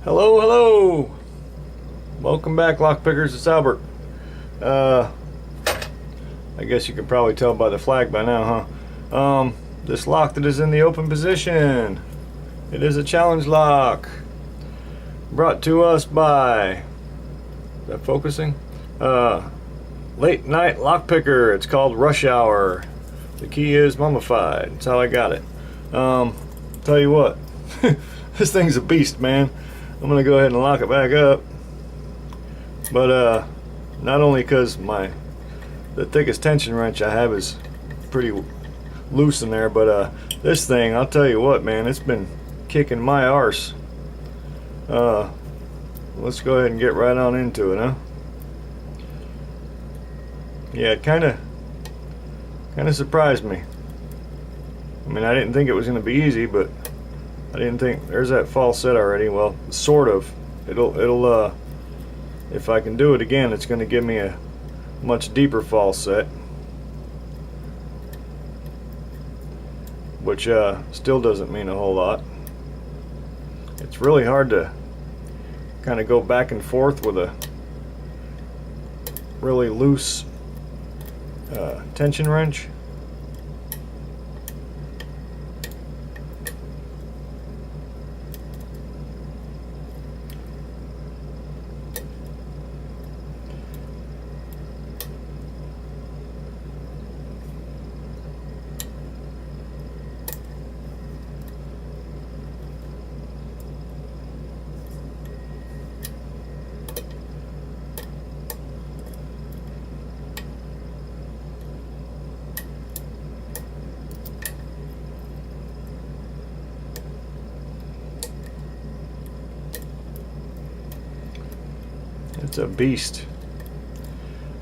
Hello, hello. Welcome back, lockpickers. It's Albert. I guess you can probably tell by the flag by now, huh? This lock that is in the open position. It is a challenge lock. Brought to us by, is that focusing? Late night lockpicker. It's called Rush Hour. The key is mummified. That's how I got it. Tell you what, this thing's a beast, man. I'm gonna go ahead and lock it back up. But not only because the thickest tension wrench I have is pretty loose in there, but this thing, I'll tell you what, man, it's been kicking my arse. Let's go ahead and get right on into it, huh? Yeah, it kind of surprised me. I mean, I didn't think it was going to be easy, but I didn't think there's that false set already. Well, sort of. It'll if I can do it again, it's going to give me a much deeper false set, which still doesn't mean a whole lot. It's really hard to kind of go back and forth with a really loose tension wrench. It's a beast.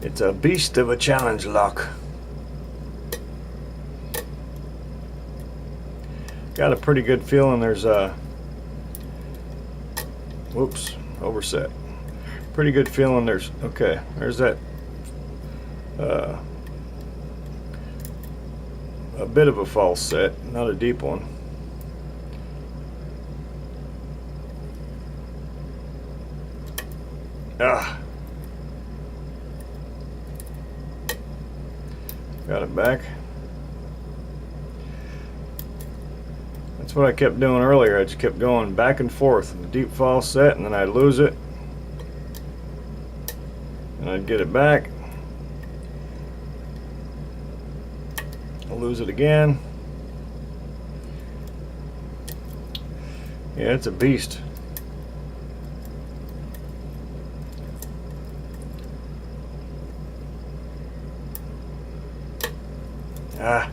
It's a beast of a challenge lock. Got a pretty good feeling there's whoops, overset. Pretty good feeling there's, okay, there's that a bit of a false set, not a deep one. Got it back. That's what I kept doing earlier. I just kept going back and forth in the deep false set, and then I'd lose it, and I'd get it back. I'll lose it again. Yeah, it's a beast. Ah.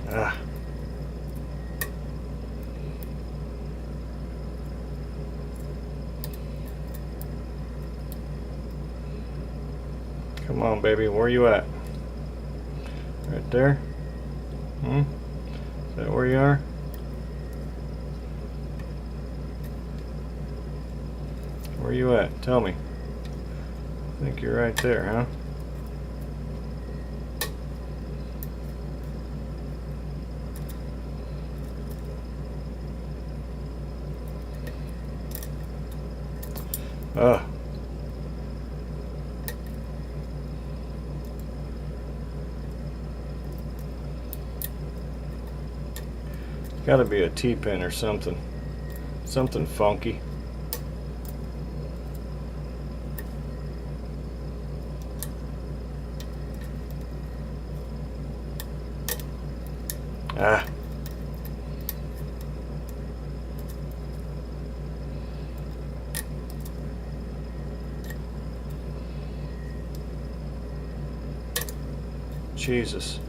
Ah. Come on, baby, where you at? Right there? Is that where you are? Where you at? Tell me. I think you're right there, huh? Ugh. Gotta be a T-pin or something. Something funky. Ah. Jesus.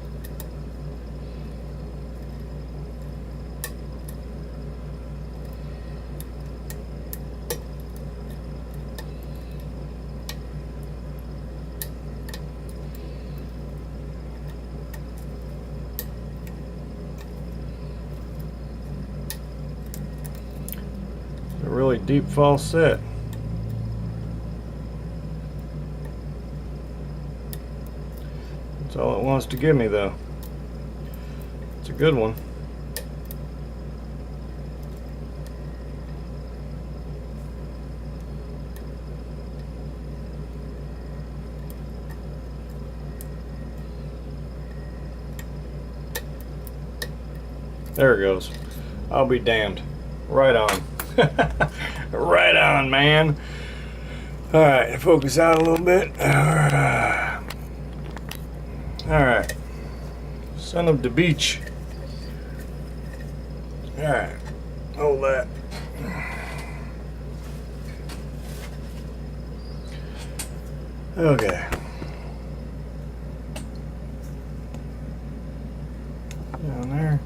really deep false set. That's all it wants to give me though. It's a good one. There it goes. I'll be damned. Right on. Right on, man. Alright, focus out a little bit. Alright. Son of the beach. Alright. Hold that. Okay. Down there.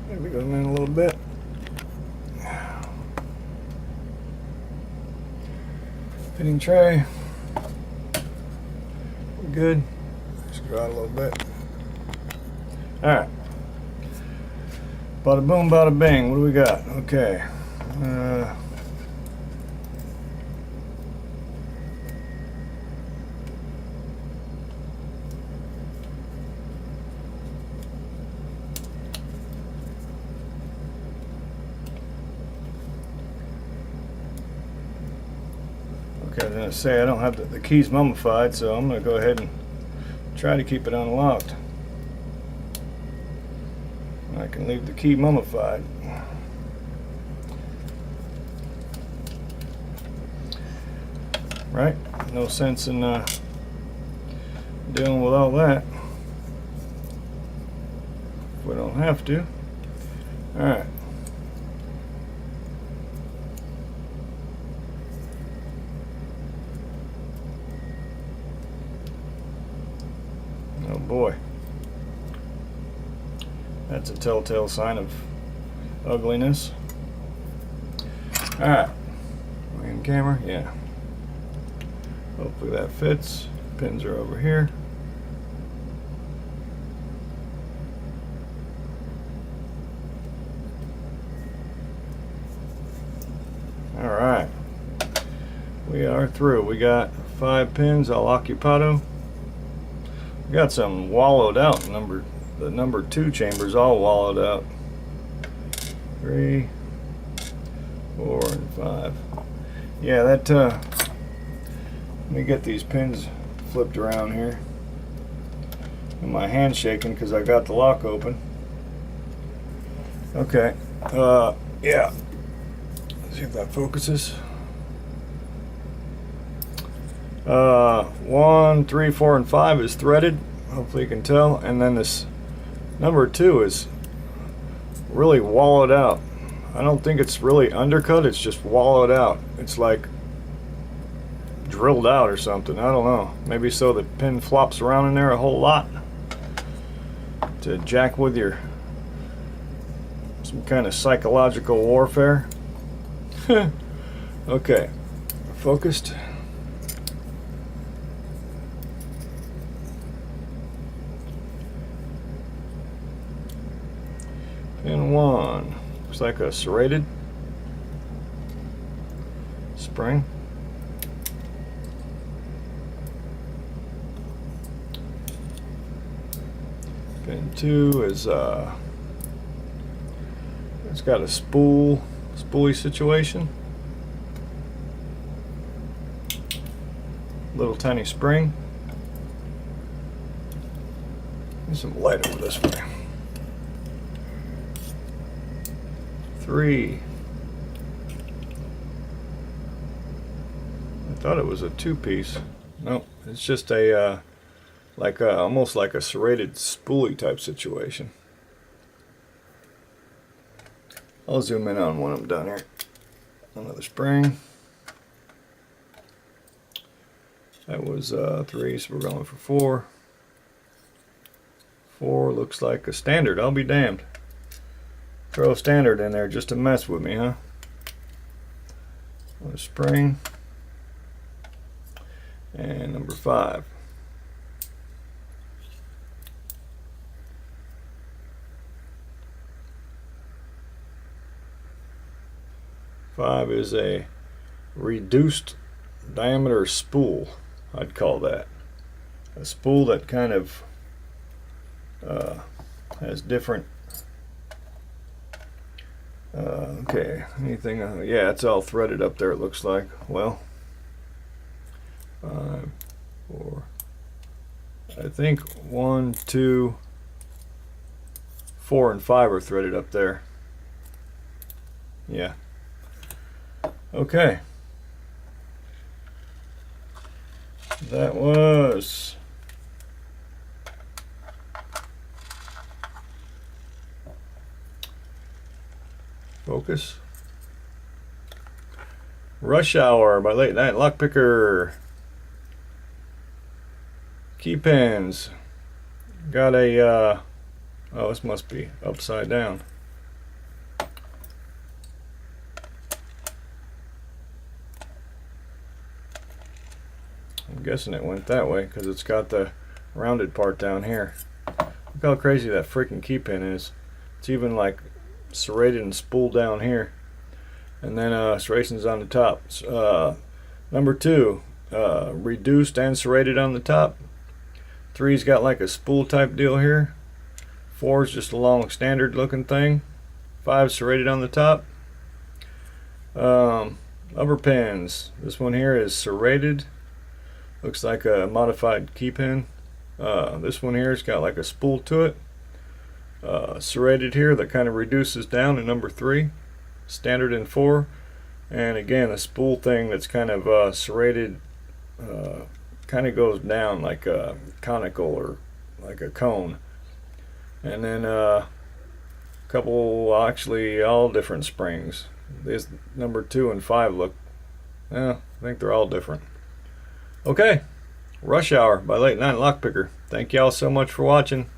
Maybe go in a little bit. Fitting tray. We're good. Just go out a little bit. Alright. Bada boom, bada bing. What do we got? Okay. Okay, I was going to say I don't have the keys mummified, so I'm going to go ahead and try to keep it unlocked. I can leave the key mummified. Right? No sense in dealing with all that if we don't have to. Alright. Oh boy. That's a telltale sign of ugliness. Alright. In camera? Yeah. Hopefully that fits. Pins are over here. Alright. We are through. We got 5 pins all occupado. We got some wallowed out the number 2 chambers all wallowed out. 3, 4, and 5. Yeah, that let me get these pins flipped around here. And my hand's shaking because I got the lock open. Okay. Yeah. Let's see if that focuses. 1, 3, 4, and 5 is threaded. Hopefully you can tell. And then this number 2 is really wallowed out. I don't think it's really undercut, it's just wallowed out. It's like drilled out or something. I don't know. Maybe so the pin flops around in there a whole lot to jack with some kind of psychological warfare. Okay. Focused. Pin 1. Looks like a serrated spring. Pin 2 is it's got a spoolie situation. Little tiny spring. Need some light over this way. 3. I thought it was a 2-piece. Nope, it's just a almost like a serrated spoolie type situation. I'll zoom in on when I'm done here. Another spring. That was 3, so we're going for 4. 4 looks like a standard. I'll be damned. Throw a standard in there just to mess with me, huh? A spring. And number 5. 5 is a reduced diameter spool, I'd call that. A spool that kind of has different okay, anything yeah, it's all threaded up there, it looks like. Well, 5, 4, I think 1, 2, 4 and 5 are threaded up there. Yeah. Okay. That was focus. Rush Hour by Late Night Lockpicker. Key pins. Got a oh, this must be upside down. I'm guessing it went that way because it's got the rounded part down here. Look how crazy that freaking key pin is. It's even like serrated and spooled down here, and then serrations on the top. Number 2, reduced and serrated on the top. 3's got like a spool type deal here. 4's just a long standard looking thing. 5 serrated on the top. Upper pins. This one here is serrated. Looks like a modified key pin. This one here has got like a spool to it. Serrated here that kind of reduces down in number 3. Standard in 4. And again, a spool thing that's kind of serrated, kind of goes down like a conical or like a cone. And then a couple, actually all different springs. These number 2 and 5 look, I think they're all different. Okay, Rush Hour by Late Night Lockpicker. Thank y'all so much for watching.